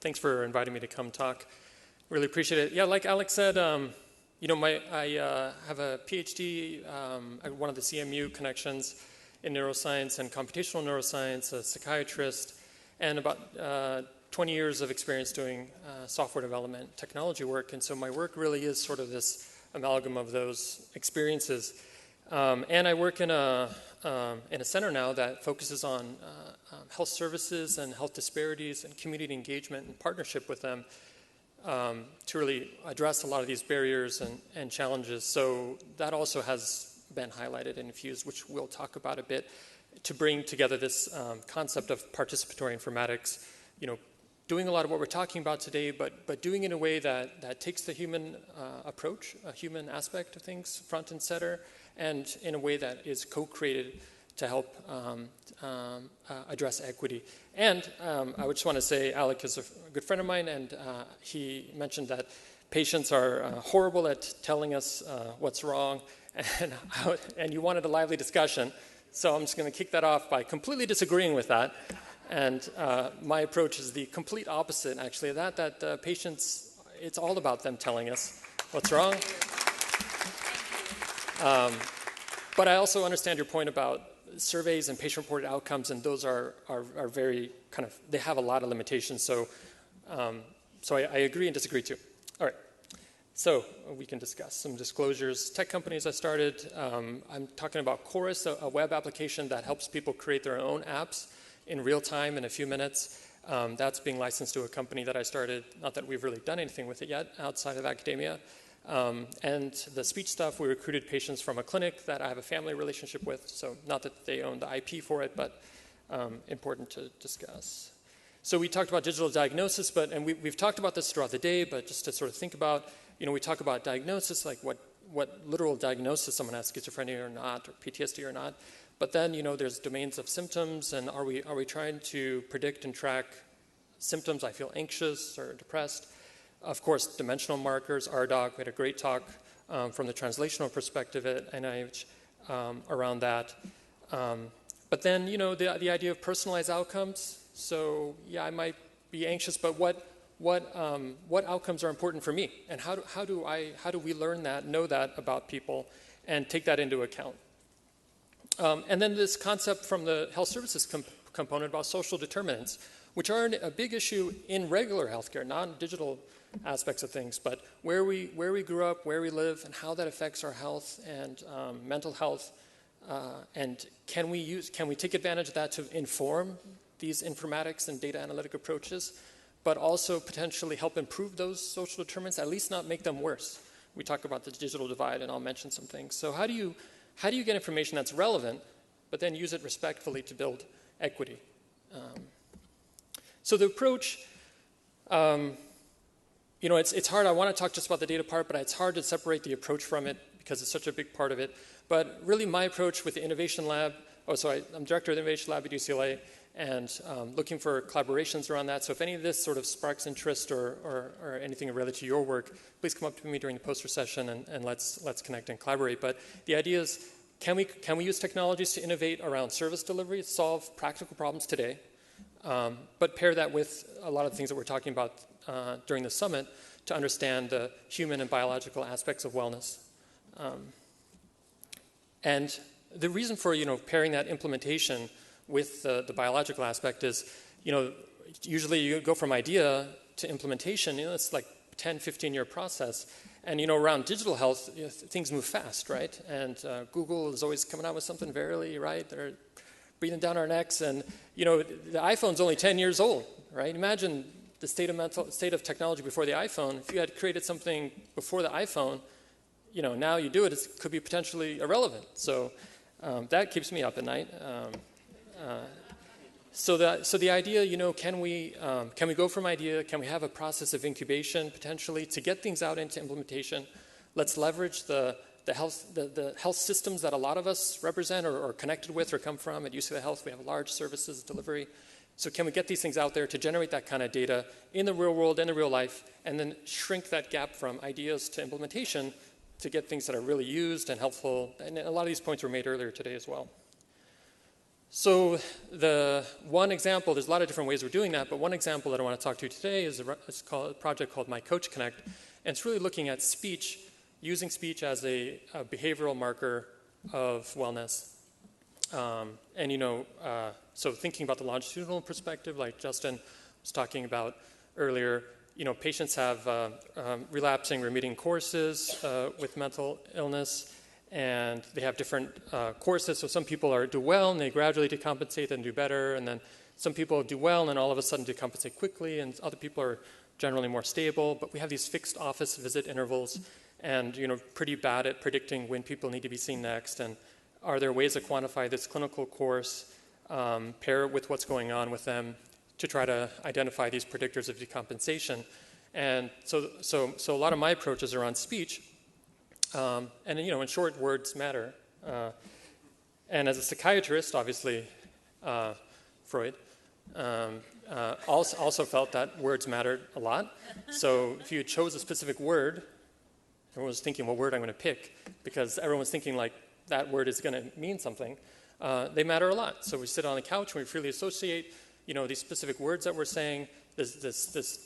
Thanks for inviting me to come talk. Really appreciate it. Yeah, like Alex said, you know, I have a PhD at one of the CMU connections in neuroscience and computational neuroscience, a psychiatrist, and about 20 years of experience doing software development, technology work. And so my work really is sort of this amalgam of those experiences. And I work in a center now that focuses on health services and health disparities and community engagement and partnership with them to really address a lot of these barriers and challenges. So that also has been highlighted and infused, which we'll talk about a bit, to bring together this concept of participatory informatics, you know, doing a lot of what we're talking about today, but doing it in a way that takes the human approach, a human aspect of things front and center, and in a way that is co-created to help address equity. And I would just want to say, Alec is a good friend of mine, and he mentioned that patients are horrible at telling us what's wrong, and you wanted a lively discussion. So I'm just going to kick that off by completely disagreeing with that. And my approach is the complete opposite, actually, that patients, it's all about them telling us what's wrong. But I also understand your point about surveys and patient-reported outcomes, and those are very kind of, they have a lot of limitations. So I agree and disagree too. All right. So we can discuss some disclosures. Tech companies I started, I'm talking about Chorus, a web application that helps people create their own apps in real time in a few minutes. That's being licensed to a company that I started. Not that we've really done anything with it yet outside of academia. And the speech stuff, we recruited patients from a clinic that I have a family relationship with. So not that they own the IP for it, but important to discuss. So we talked about digital diagnosis, and we've talked about this throughout the day, but just to sort of think about, you know, we talk about diagnosis, like what literal diagnosis someone has schizophrenia or not, or PTSD or not. But then, you know, there's domains of symptoms, and are we trying to predict and track symptoms? I feel anxious or depressed. Of course, dimensional markers, RDoC. We had a great talk from the translational perspective at NIH around that. But then, you know, the idea of personalized outcomes. So, yeah, I might be anxious, but what outcomes are important for me, and how do we learn that, know that about people, and take that into account? And then this concept from the health services component about social determinants, which are a big issue in regular healthcare, non-digital aspects of things, but where we grew up, where we live, and how that affects our health and mental health, and can we take advantage of that to inform these informatics and data analytic approaches, but also potentially help improve those social determinants, at least not make them worse. We talk about the digital divide, and I'll mention some things. So how do you get information that's relevant, but then use it respectfully to build equity? So the approach, you know, it's hard. I want to talk just about the data part, but it's hard to separate the approach from it because it's such a big part of it. But really my approach with the Innovation Lab, I'm director of the Innovation Lab at UCLA, and looking for collaborations around that. So if any of this sort of sparks interest or anything related to your work, please come up to me during the poster session and let's connect and collaborate. But the idea is, can we use technologies to innovate around service delivery, solve practical problems today, but pair that with a lot of the things that we're talking about during the summit to understand the human and biological aspects of wellness. And the reason for, you know, pairing that implementation with the biological aspect is, you know, usually you go from idea to implementation, you know, it's like 10, 15-year process. And, you know, around digital health, you know, things move fast, right? And Google is always coming out with something verily, right? They're breathing down our necks. And, you know, the iPhone's only 10 years old, right? Imagine the state of technology before the iPhone. If you had created something before the iPhone, you know, now you do it, it could be potentially irrelevant. So that keeps me up at night. So the idea, you know, can we go from idea? Can we have a process of incubation potentially to get things out into implementation? Let's leverage the health systems that a lot of us represent or connected with or come from. At UCLA Health, we have large services delivery. So can we get these things out there to generate that kind of data in the real world, in the real life, and then shrink that gap from ideas to implementation to get things that are really used and helpful? And a lot of these points were made earlier today as well. So the one example, there's a lot of different ways we're doing that, but one example that I want to talk to you today is a project called My Coach Connect, and it's really looking at speech, using speech as a behavioral marker of wellness. So thinking about the longitudinal perspective, like Justin was talking about earlier, patients have relapsing, remitting courses with mental illness, and they have different courses. So some people do well, and they gradually decompensate and do better, and then some people do well, and then all of a sudden decompensate quickly, and other people are generally more stable. But we have these fixed office visit intervals, and pretty bad at predicting when people need to be seen next. And are there ways to quantify this clinical course, pair it with what's going on with them, to try to identify these predictors of decompensation? And so a lot of my approaches are on speech. And in short, words matter. And as a psychiatrist, obviously, Freud also felt that words mattered a lot. So if you chose a specific word, everyone was thinking what word I'm going to pick, because everyone's thinking like that word is going to mean something. They matter a lot. So we sit on the couch and we freely associate, these specific words that we're saying. This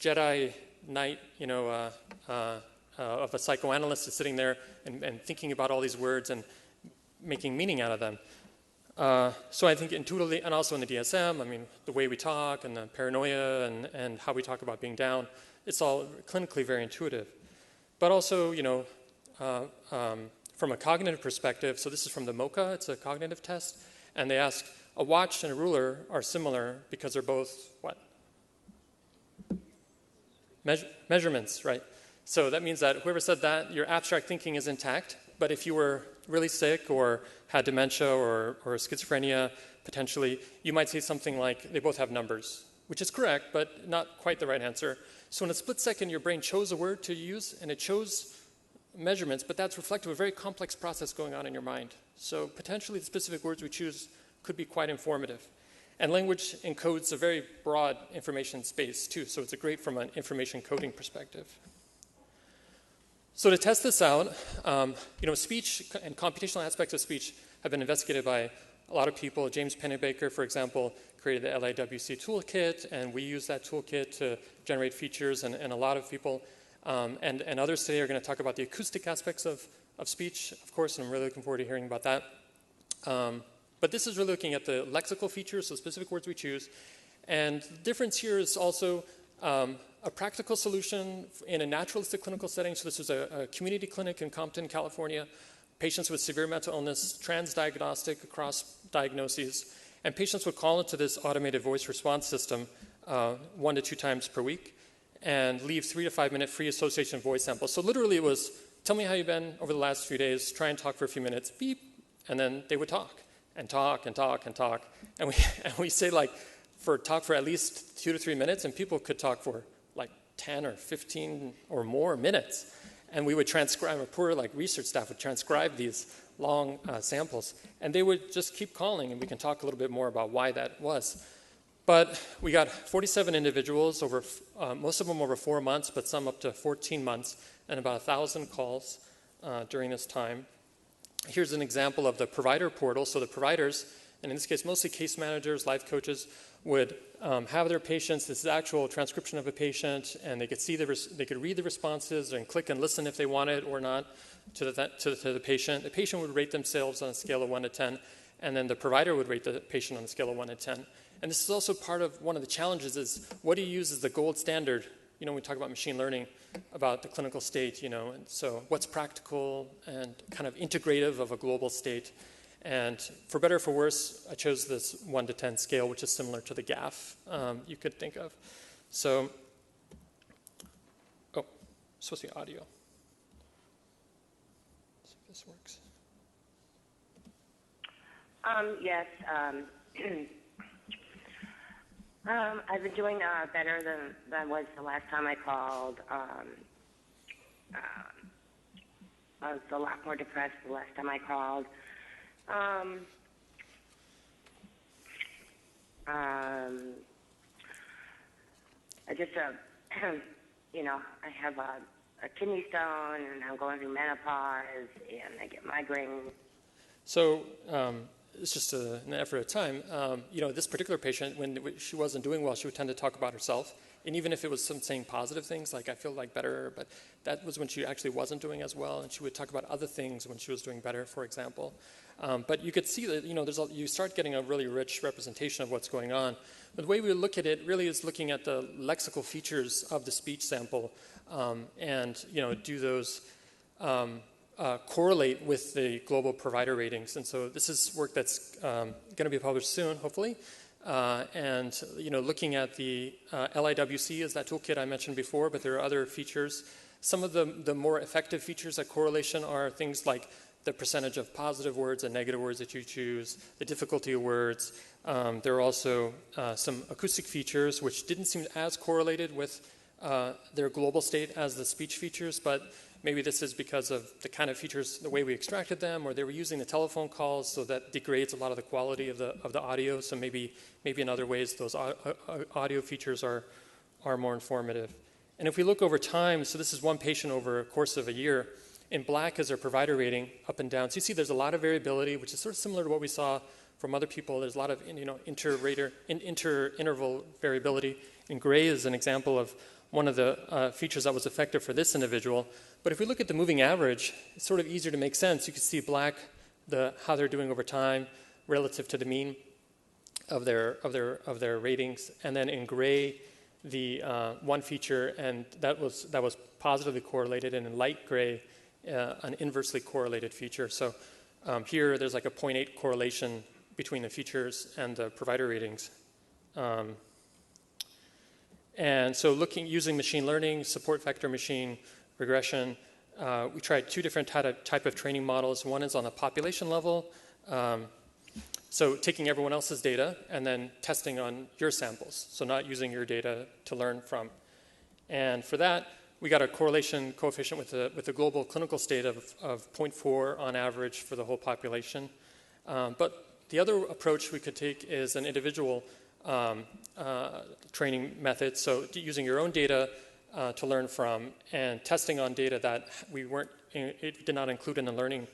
Jedi Knight, of a psychoanalyst is sitting there and thinking about all these words and making meaning out of them. So I think intuitively, and also in the DSM, the way we talk and the paranoia and how we talk about being down, it's all clinically very intuitive. But also, from a cognitive perspective, so this is from the MoCA, it's a cognitive test, and they ask, a watch and a ruler are similar because they're both what? Measurements, right? So that means that whoever said that, your abstract thinking is intact, but if you were really sick or had dementia or schizophrenia, potentially, you might say something like, they both have numbers, which is correct, but not quite the right answer. So in a split second, your brain chose a word to use, and it chose measurements, but that's reflective of a very complex process going on in your mind. So potentially the specific words we choose could be quite informative. And language encodes a very broad information space too, so it's great from an information coding perspective. So to test this out, speech and computational aspects of speech have been investigated by a lot of people. James Pennebaker, for example, created the LIWC toolkit, and we use that toolkit to generate features, and a lot of people and others today are going to talk about the acoustic aspects of speech, of course, and I'm really looking forward to hearing about that. But this is really looking at the lexical features, so specific words we choose. And the difference here is also a practical solution in a naturalistic clinical setting. So this is a community clinic in Compton, California. Patients with severe mental illness, transdiagnostic across diagnoses. And patients would call into this automated voice response system 1 to 2 times per week and leave 3 to 5 minute free association voice samples. So literally it was, tell me how you've been over the last few days, try and talk for a few minutes, beep, and then they would talk and talk and talk and talk. And we say talk for at least 2 to 3 minutes, and people could talk for 10 or 15 or more minutes. And we would transcribe, our poor research staff would transcribe these long samples, and they would just keep calling, and we can talk a little bit more about why that was. But we got 47 individuals, over most of them over 4 months, but some up to 14 months, and about 1,000 calls during this time. Here's an example of the provider portal. So the providers, and in this case mostly case managers, life coaches, would have their patients, this is actual transcription of a patient, and they could see they could read the responses and click and listen if they wanted or not to the patient. The patient would rate themselves on a scale of 1 to 10, and then the provider would rate the patient on a scale of 1 to 10. And this is also part of one of the challenges is what do you use as the gold standard? We talk about machine learning, about the clinical state, and so what's practical and kind of integrative of a global state. And for better or for worse, I chose this 1 to 10 scale, which is similar to the GAF you could think of. So, supposed to be audio. Let's see if this works. Yes. I've been doing better than I was the last time I called. I was a lot more depressed the last time I called. I just, I have a kidney stone, and I'm going through menopause, and I get migraines. So it's just an effort of time. This particular patient, when she wasn't doing well, she would tend to talk about herself. And even if it was saying positive things, like I feel like better, but that was when she actually wasn't doing as well. And she would talk about other things when she was doing better, for example. But you could see that, you start getting a really rich representation of what's going on. But the way we look at it really is looking at the lexical features of the speech sample and, do those correlate with the global provider ratings. And so this is work that's going to be published soon, hopefully. Looking at the LIWC is that toolkit I mentioned before, but there are other features. Some of the more effective features at correlation are things like the percentage of positive words and negative words that you choose, the difficulty of words. There are also some acoustic features which didn't seem as correlated with their global state as the speech features, but maybe this is because of the kind of features, the way we extracted them, or they were using the telephone calls, so that degrades a lot of the quality of the audio. So maybe in other ways those audio features are more informative. And if we look over time, so this is one patient over a course of a year. In black is their provider rating, up and down. So you see there's a lot of variability, which is sort of similar to what we saw from other people. There's a lot of inter-interval variability. In gray is an example of one of the features that was effective for this individual. But if we look at the moving average, it's sort of easier to make sense. You can see black, how they're doing over time relative to the mean of their ratings, and then in gray, the one feature, and that was positively correlated, and in light gray, an inversely correlated feature. So here, there's like a 0.8 correlation between the features and the provider ratings. And so using machine learning, support vector machine regression, we tried two different type of training models. One is on a population level, so taking everyone else's data and then testing on your samples, so not using your data to learn from. And for that, we got a correlation coefficient with the global clinical state of 0.4 on average for the whole population. But the other approach we could take is an individual training method, so using your own data to learn from and testing on data that it did not include in the learning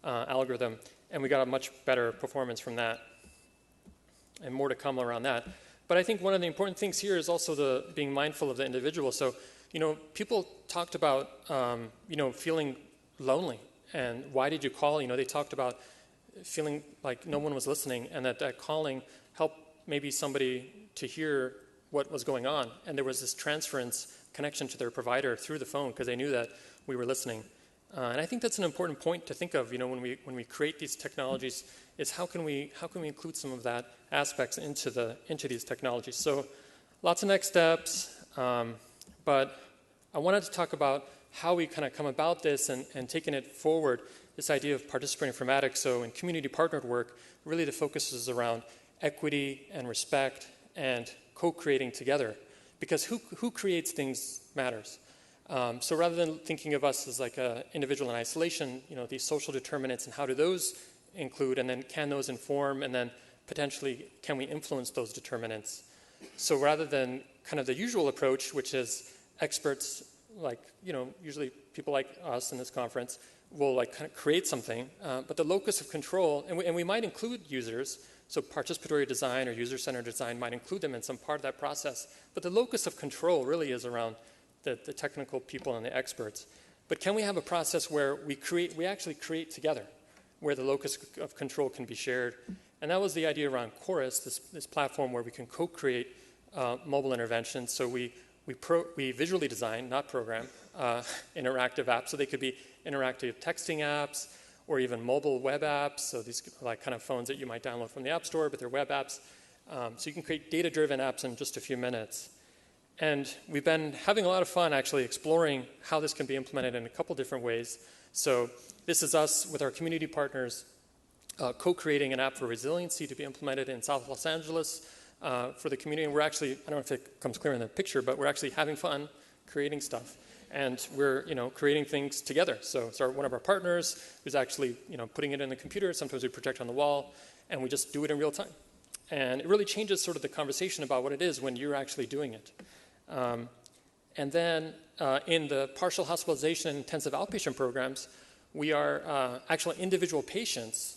algorithm, and we got a much better performance from that, and more to come around that. But I think one of the important things here is also being mindful of the individual. So, people talked about, feeling lonely, and why did you call? They talked about feeling like no one was listening, and that calling helped maybe somebody to hear what was going on, and there was this transference connection to their provider through the phone because they knew that we were listening. And I think that's an important point to think of, when we create these technologies, is how can we include some of that aspects into these technologies. So lots of next steps, but I wanted to talk about how we kind of come about this and taking it forward, this idea of participatory informatics. So in community partnered work, really the focus is around equity and respect and co-creating together, because who creates things matters. So rather than thinking of us as like an individual in isolation, these social determinants and how do those include, and then can those inform, and then potentially can we influence those determinants? So rather than kind of the usual approach, which is experts like, usually people like us in this conference will like kind of create something, but the locus of control, and we might include users, so participatory design or user-centered design might include them in some part of that process, but the locus of control really is around the technical people and the experts. But can we have a process where we actually create together, where the locus of control can be shared? And that was the idea around Chorus, this platform where we can co-create mobile interventions. So we visually design, not program, interactive apps. So they could be interactive texting apps or even mobile web apps. So these like kind of phones that you might download from the App Store, but they're web apps. So you can create data-driven apps in just a few minutes. And we've been having a lot of fun actually exploring how this can be implemented in a couple different ways. So this is us with our community partners co-creating an app for resiliency to be implemented in South Los Angeles for the community. And we're actually, I don't know if it comes clear in the picture, but we're actually having fun creating stuff. And we're creating things together. So it's one of our partners who's actually putting it in the computer. Sometimes we project on the wall, and we just do it in real time. And it really changes sort of the conversation about what it is when you're actually doing it. And then in the partial hospitalization and intensive outpatient programs, we are actually individual patients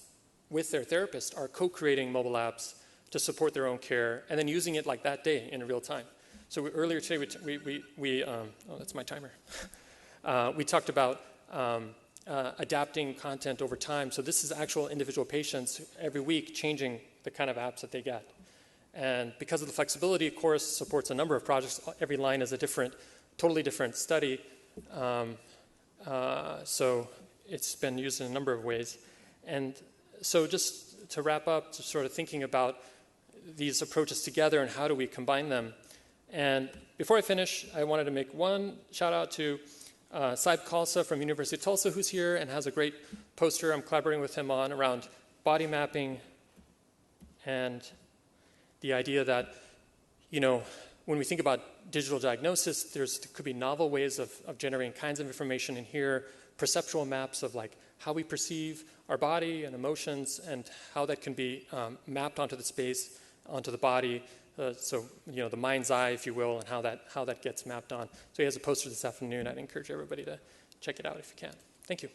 with their therapist are co-creating mobile apps to support their own care and then using it like that day in real time. So earlier today, oh, that's my timer. We talked about adapting content over time. So this is actual individual patients every week changing the kind of apps that they get. And because of the flexibility, Chorus supports a number of projects. Every line is a totally different study. So it's been used in a number of ways. And so just to wrap up, to sort of thinking about these approaches together and how do we combine them. And before I finish, I wanted to make one shout out to Saib Khalsa from University of Tulsa, who's here and has a great poster I'm collaborating with him on around body mapping and the idea that, when we think about digital diagnosis, there could be novel ways of generating kinds of information in here, perceptual maps of like how we perceive our body and emotions and how that can be mapped onto the space, onto the body. So, the mind's eye, if you will, and how that gets mapped on. So he has a poster this afternoon. I'd encourage everybody to check it out if you can. Thank you.